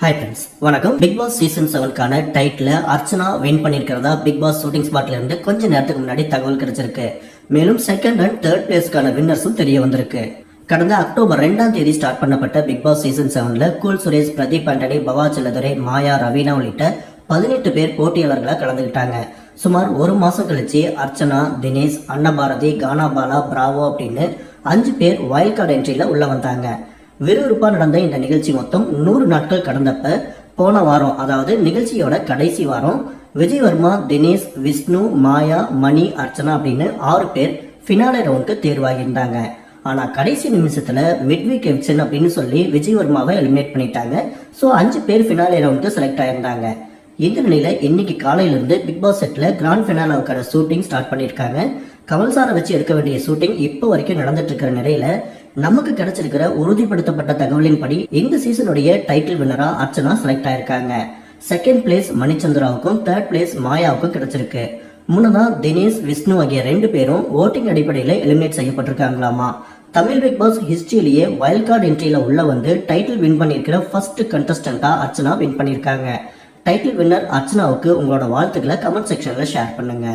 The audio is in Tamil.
ஹாய் ஃப்ரெண்ட்ஸ், வணக்கம். பிக் பாஸ் சீசன் 7க்கான டைட்டில் அர்ச்சனா வின் பண்ணியிருக்கிறதா பிக் பாஸ் ஷூட்டிங் ஸ்பாட்ல இருந்து கொஞ்ச நேரத்துக்கு முன்னாடி தகவல் கிடைச்சிருக்கு. மேலும் செகண்ட் அண்ட் தேர்ட் பிளேஸ்க்கான வின்னர்ஸும் தெரிய வந்திருக்கு. கடந்த அக்டோபர் 2ஆம் தேதி ஸ்டார்ட் பண்ணப்பட்ட பிக் பாஸ் சீசன் 7ல கூல் சுரேஷ், பிரதீப் ஆண்டனி, பவா செல்லதுரை, மாயா, ரவீனா உள்ளிட்ட 18 பேர் போட்டியாளர்களாக கலந்துக்கிட்டாங்க. சுமார் ஒரு மாசம் கழிச்சு அர்ச்சனா, தினேஷ், அன்னபாரதி, கானாபாலா, பிராவோ அப்படின்னு 5 பேர் வைல்ட் கார்டு என்ட்ரியில உள்ள வந்தாங்க. விறுவிறுப்பா நடந்த இந்த நிகழ்ச்சி மொத்தம் 100 நாட்கள் கடந்தப்ப போன வாரம், அதாவது நிகழ்ச்சியோட கடைசி வாரம், விஜயவர்மா, தினேஷ், விஷ்ணு, மாயா, மணி, அர்ச்சனா அப்படின்னு 6 பேர் ஃபினாலே ரவுண்டுக்கு தேர்வாகியிருந்தாங்க. ஆனா கடைசி நிமிஷத்துல மிட்வீக் எவிக்ஷன் அப்படின்னு சொல்லி விஜயவர்மாவை எலிமினேட் பண்ணிட்டாங்க. ஸோ 5 பேர் ஃபினாலே ரவுண்டுக்கு செலக்ட் ஆயிருந்தாங்க. இந்த நிலையில இன்னைக்கு காலையில இருந்து பிக் பாஸ் செட்ல கிராண்ட் ஃபினாலாவுக்கான ஷூட்டிங் ஸ்டார்ட் பண்ணியிருக்காங்க. கமல்சாரை வச்சு எடுக்க வேண்டிய ஷூட்டிங் இப்போ வரைக்கும் நடந்துட்டு இருக்கிற நிலையில நமக்கு கிடைச்சிருக்கிற உறுதிப்படுத்தப்பட்ட தகவலின்படி இந்த சீசனுடைய டைட்டில் வின்னரா அர்ச்சனா செலக்ட் ஆயிருக்காங்க. செகண்ட் பிளேஸ் மணிச்சந்திராவுக்கும் தேர்ட் பிளேஸ் மாயாவுக்கும் கிடைச்சிருக்கு. முன்னதா தினேஷ், விஷ்ணு ஆகிய 2 பேரும் ஓட்டிங் அடிப்படையில் எலிமினேட் செய்யப்பட்டிருக்காங்களாமா. தமிழ் பிக் பாஸ் ஹிஸ்டரியிலேயே வைல்ட் கார்டு என்ட்ரியில உள்ள வந்து டைட்டில் வின் பண்ணியிருக்கிற ஃபர்ஸ்ட் கண்டஸ்டன்டா அர்ச்சனா வின் பண்ணியிருக்காங்க. டைட்டில் வின்னர் அர்ச்சனாவுக்கு உங்களோட வாழ்த்துக்களை கமெண்ட் செக்ஷன்ல ஷேர் பண்ணுங்க.